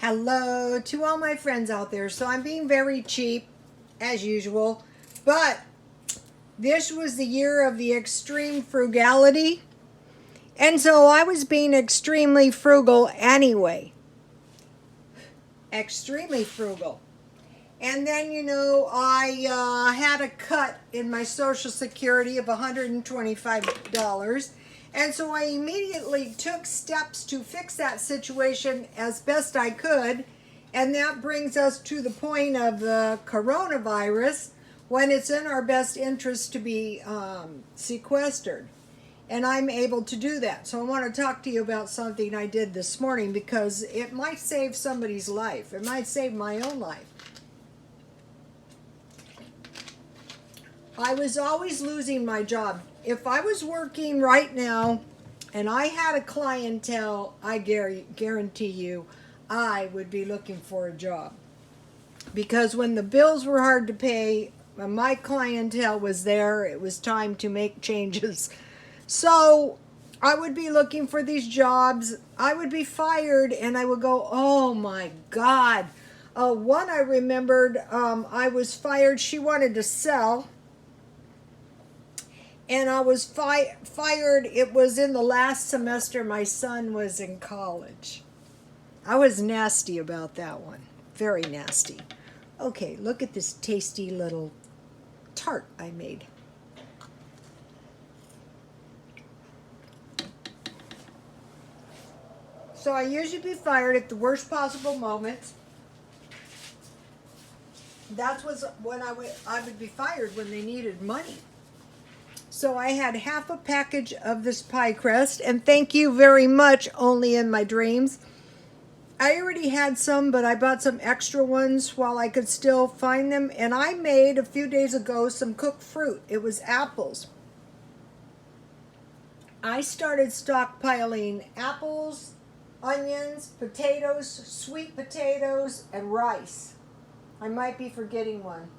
Hello to all my friends out there. So I'm being very cheap as usual, but this was the year of the extreme frugality. And so I was being extremely frugal anyway. Extremely frugal. And then, I had a cut in my Social Security of $125. And so I immediately took steps to fix that situation as best I could. And that brings us to the point of the coronavirus, when it's in our best interest to be sequestered. And I'm able to do that. So I want to talk to you about something I did this morning, because it might save somebody's life. It might save my own life. I was always losing my job. If I was working right now and I had a clientele, I guarantee you I would be looking for a job. Because when the bills were hard to pay, when my clientele was there, it was time to make changes. So I would be looking for these jobs. I would be fired and I would go, oh my God. One I remembered, I was fired. She wanted to sell. And I was fired. It was in the last semester my son was in college. I was nasty about that one. Very nasty. Okay, look at this tasty little tart I made. So I usually be fired at the worst possible moments. That was when I would be fired, when they needed money. So I had half a package of this pie crust, and thank you very much, Only in My Dreams. I already had some, but I bought some extra ones while I could still find them. And I made, a few days ago, some cooked fruit. It was apples. I started stockpiling apples, onions, potatoes, sweet potatoes, and rice. I might be forgetting one.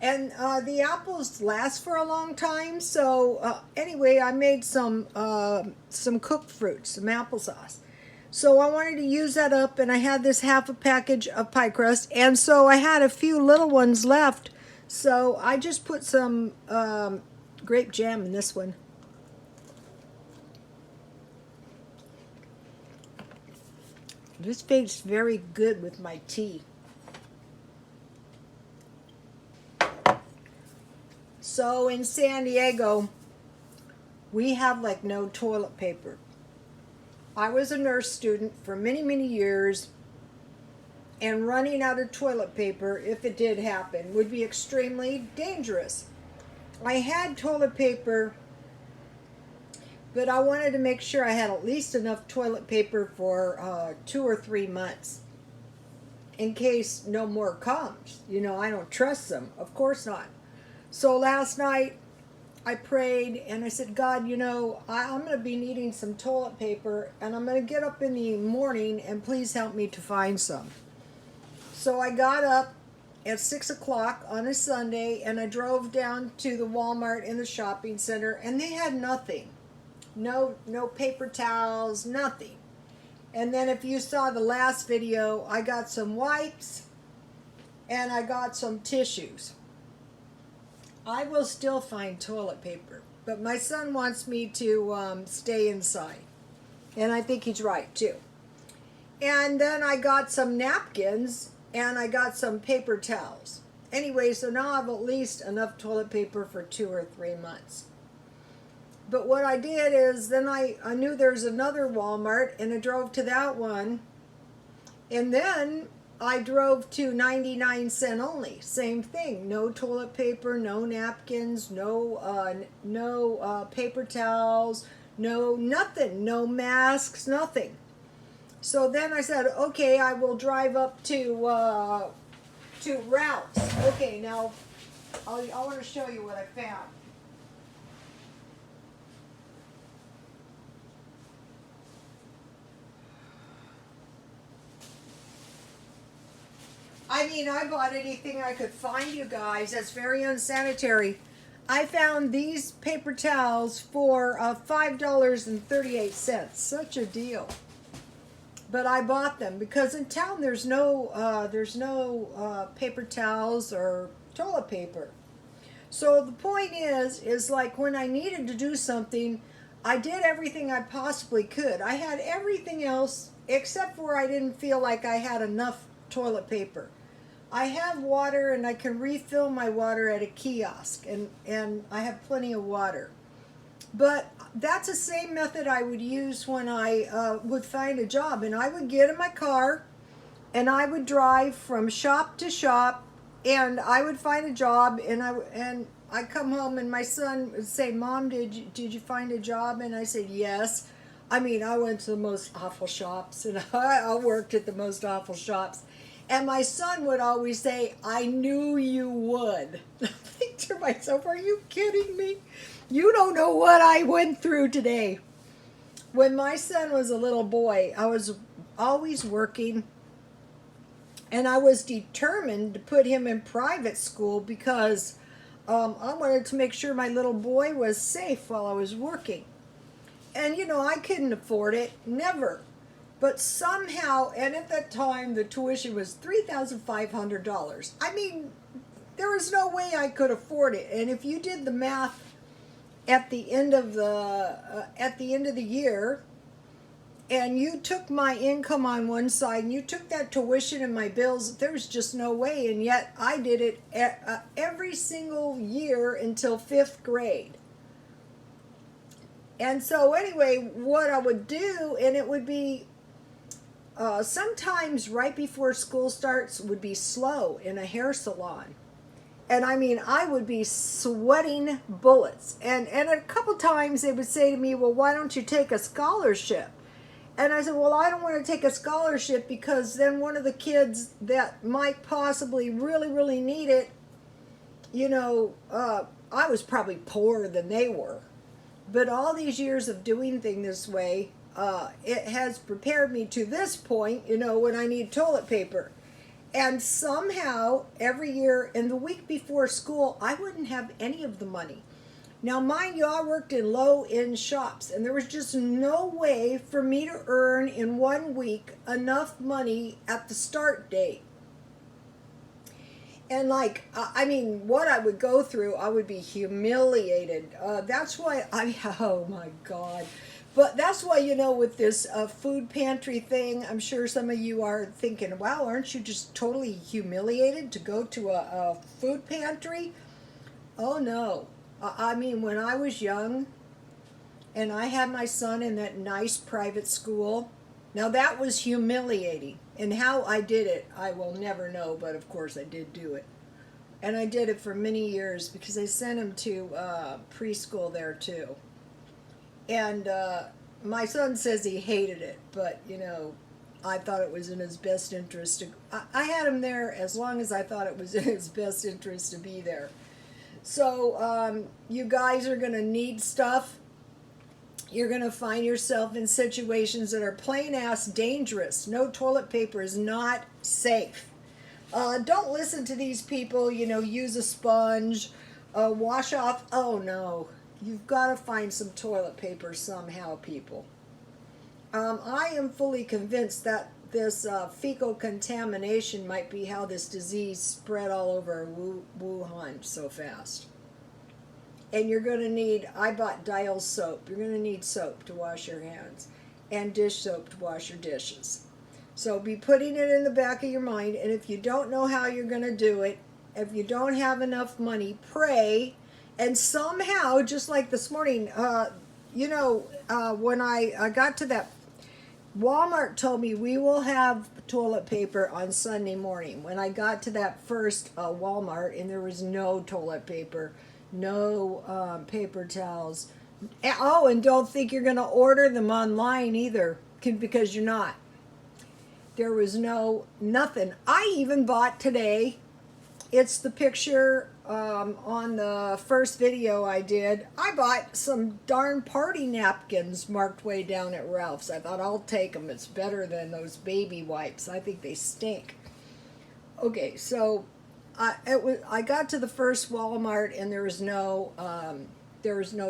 And the apples last for a long time. So anyway, I made some cooked fruit, some applesauce. So I wanted to use that up, and I had this half a package of pie crust. And so I had a few little ones left. So I just put some grape jam in this one. This tastes very good with my tea. So in San Diego, we have like no toilet paper. I was a nurse student for many, many years, and running out of toilet paper, if it did happen, would be extremely dangerous. I had toilet paper, but I wanted to make sure I had at least enough toilet paper for 2 or 3 months in case no more comes. I don't trust them. Of course not. So last night I prayed and I said, God, I'm going to be needing some toilet paper, and I'm going to get up in the morning, and please help me to find some. So I got up at 6 o'clock on a Sunday, and I drove down to the Walmart in the shopping center, and they had nothing. No paper towels, nothing. And then if you saw the last video, I got some wipes and I got some tissues. I will still find toilet paper, but my son wants me to stay inside. And I think he's right too. And then I got some napkins and I got some paper towels. Anyway, so now I have at least enough toilet paper for 2 or 3 months. But what I did is, then I knew there's another Walmart, and I drove to that one. And then I drove to 99-cent only. Same thing. No toilet paper, no napkins, no paper towels, nothing, no masks, nothing. So then I said, okay, I will drive up to Ralph's. Okay, now I want to show you what I found. I bought anything I could find, you guys. That's very unsanitary. I found these paper towels for $5.38. Such a deal. but I bought them because in town there's no paper towels or toilet paper. So the point is like when I needed to do something, I did everything I possibly could. I had everything else except for I didn't feel like I had enough toilet paper. I have water and I can refill my water at a kiosk, and I have plenty of water. But that's the same method I would use when I would find a job. And I would get in my car and I would drive from shop to shop, and I would find a job, and I come home and my son would say, "Mom, did you find a job?" And I said, "Yes." I mean, I went to the most awful shops, and I worked at the most awful shops. And my son would always say, "I knew you would." I think to myself, "Are you kidding me? You don't know what I went through today." When my son was a little boy, I was always working, and I was determined to put him in private school because I wanted to make sure my little boy was safe while I was working. And I couldn't afford it, never. But somehow, and at that time, the tuition was $3,500. I mean, there was no way I could afford it. And if you did the math at the end of the year, and you took my income on one side and you took that tuition and my bills, there was just no way. And yet I did it every single year until 5th grade. And so anyway, what I would do, and it would be sometimes right before school starts would be slow in a hair salon. And I mean, I would be sweating bullets. And a couple times they would say to me, "Well, why don't you take a scholarship?" And I said, "Well, I don't want to take a scholarship because then one of the kids that might possibly really, really need it, I was probably poorer than they were." But all these years of doing things this way, it has prepared me to this point, when I need toilet paper. And somehow, every year, in the week before school, I wouldn't have any of the money. Now, mind you, I worked in low-end shops, and there was just no way for me to earn in 1 week enough money at the start date. And I mean, what I would go through, I would be humiliated. That's why oh my God. But that's why, with this food pantry thing, I'm sure some of you are thinking, "Wow, aren't you just totally humiliated to go to a food pantry?" Oh no. I mean, when I was young and I had my son in that nice private school, now that was humiliating. And how I did it, I will never know, but of course I did do it. And I did it for many years because I sent him to preschool there too. And my son says he hated it, but I thought it was in his best interest I had him there as long as I thought it was in his best interest to be there. So you guys are going to need stuff. You're going to find yourself in situations that are plain ass dangerous. No toilet paper is not safe. Don't listen to these people, use a sponge, wash off. Oh no, you've got to find some toilet paper somehow, people. I am fully convinced that this fecal contamination might be how this disease spread all over Wuhan so fast. And you're going to need, I bought Dial soap. You're going to need soap to wash your hands and dish soap to wash your dishes. So be putting it in the back of your mind. And if you don't know how you're going to do it, if you don't have enough money, pray. And somehow, just like this morning, when I got to that, Walmart told me we will have toilet paper on Sunday morning. When I got to that first Walmart, and there was no toilet paper, no paper towels. Oh, and don't think you're going to order them online either, because you're not. There was nothing. I even bought today, it's the picture on the first video I did. I bought some darn party napkins marked way down at Ralph's. I thought I'll take them. It's better than those baby wipes. I think they stink. Okay, so I got to the first Walmart and there was no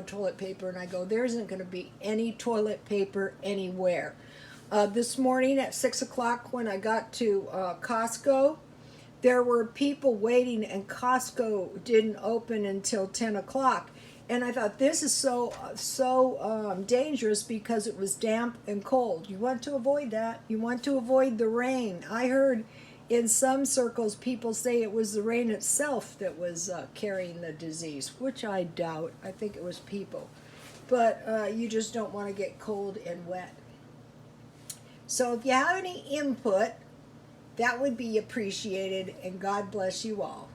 toilet paper, and I go, there isn't going to be any toilet paper anywhere. This morning at 6 o'clock when I got to Costco, there were people waiting, and Costco didn't open until 10 o'clock. And I thought, this is so dangerous because it was damp and cold. You want to avoid that. You want to avoid the rain. I heard in some circles people say it was the rain itself that was carrying the disease, which I doubt. I think it was people. But you just don't want to get cold and wet. So if you have any input, that would be appreciated, and God bless you all.